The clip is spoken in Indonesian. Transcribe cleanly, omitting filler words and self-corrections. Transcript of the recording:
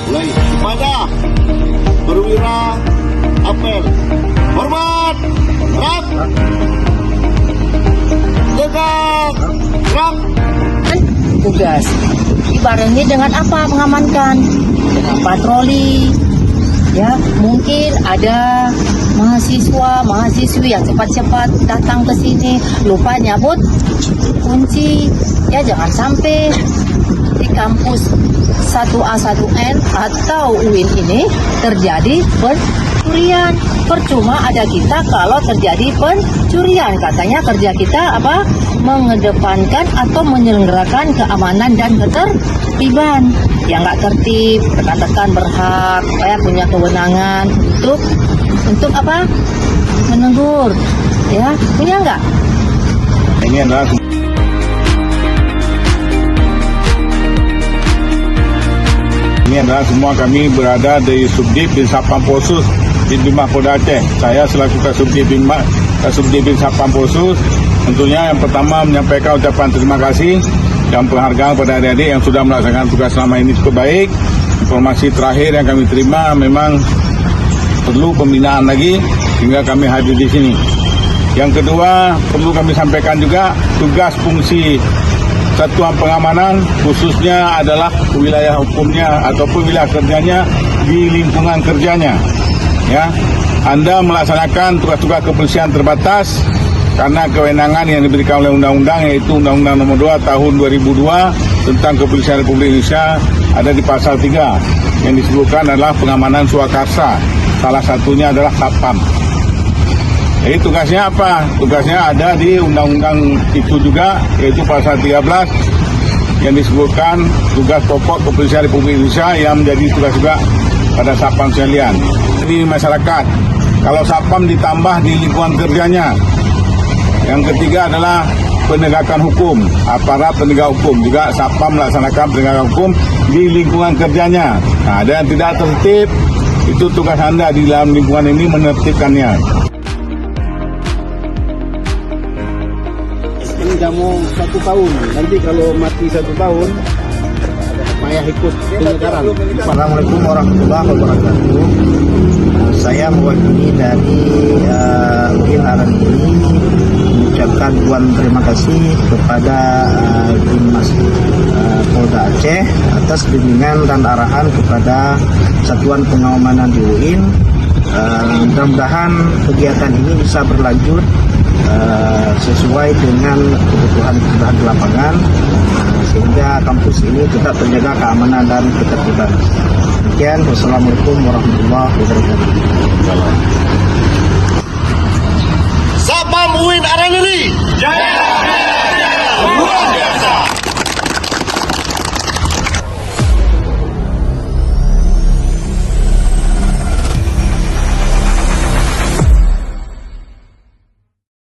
Mulai kepada perwira apel. Hormat, gerak, tegak, gerak. Tugas dibarengi dengan apa? Mengamankan dengan patroli. Ya, mungkin ada mahasiswi yang cepat-cepat datang ke sini lupa nyabut kunci. Ya, jangan sampai di kampus 1A 1N atau UIN ini terjadi pencurian. Percuma ada kita kalau terjadi pencurian. Katanya kerja kita apa? Mengedepankan atau menyelenggarakan keamanan dan ketertiban. Yang nggak tertib, rekan-rekan berhak, punya kewenangan untuk apa? Menegur. Ya, punya nggak? Ini adalah semua kami berada di Subdit Bin Sapam Polsus di Bima Polda Aceh. Saya selaku Kasubdit Bin Sapam Polsus tentunya yang pertama menyampaikan ucapan terima kasih dan penghargaan kepada adik-adik yang sudah melaksanakan tugas selama ini cukup baik. Informasi terakhir yang kami terima memang perlu pembinaan lagi sehingga kami hadir di sini. Yang kedua, perlu kami sampaikan juga tugas fungsi satuan pengamanan khususnya adalah wilayah hukumnya ataupun wilayah kerjanya di lingkungan kerjanya. Ya, Anda melaksanakan tugas-tugas kepolisian terbatas karena kewenangan yang diberikan oleh undang-undang yaitu Undang-Undang Nomor 2 Tahun 2002 tentang Kepolisian Republik Indonesia ada di pasal 3 yang disebutkan adalah pengamanan swakarsa. Salah satunya adalah Satpam. Jadi tugasnya apa? Tugasnya ada di undang-undang itu juga, yaitu pasal 13 yang disebutkan tugas pokok Kepolisian Republik Indonesia yang menjadi tugas juga pada Satpam sekalian. Di masyarakat, kalau Satpam ditambah di lingkungan kerjanya. Yang ketiga adalah penegakan hukum, aparat penegak hukum juga Satpam melaksanakan penegakan hukum di lingkungan kerjanya. Nah, ada yang tidak tertib, itu tugas Anda di dalam lingkungan ini menertibkannya. Ini kamu 1 tahun. Nanti kalau mati 1 tahun, Maya ikut penyegaran. Assalamualaikum warahmatullahi wabarakatuh. Saya mewakili dari UIN Aran ini mengucapkan ribuan terima kasih kepada Dinas Polda Aceh atas bimbingan dan arahan kepada Satuan Pengamanan di UIN. Mudah-mudahan kegiatan ini bisa berlanjut sesuai dengan kebutuhan di lapangan sehingga kampus ini tetap terjaga keamanan dan ketertiban. Demikian, wassalamualaikum warahmatullahi wabarakatuh.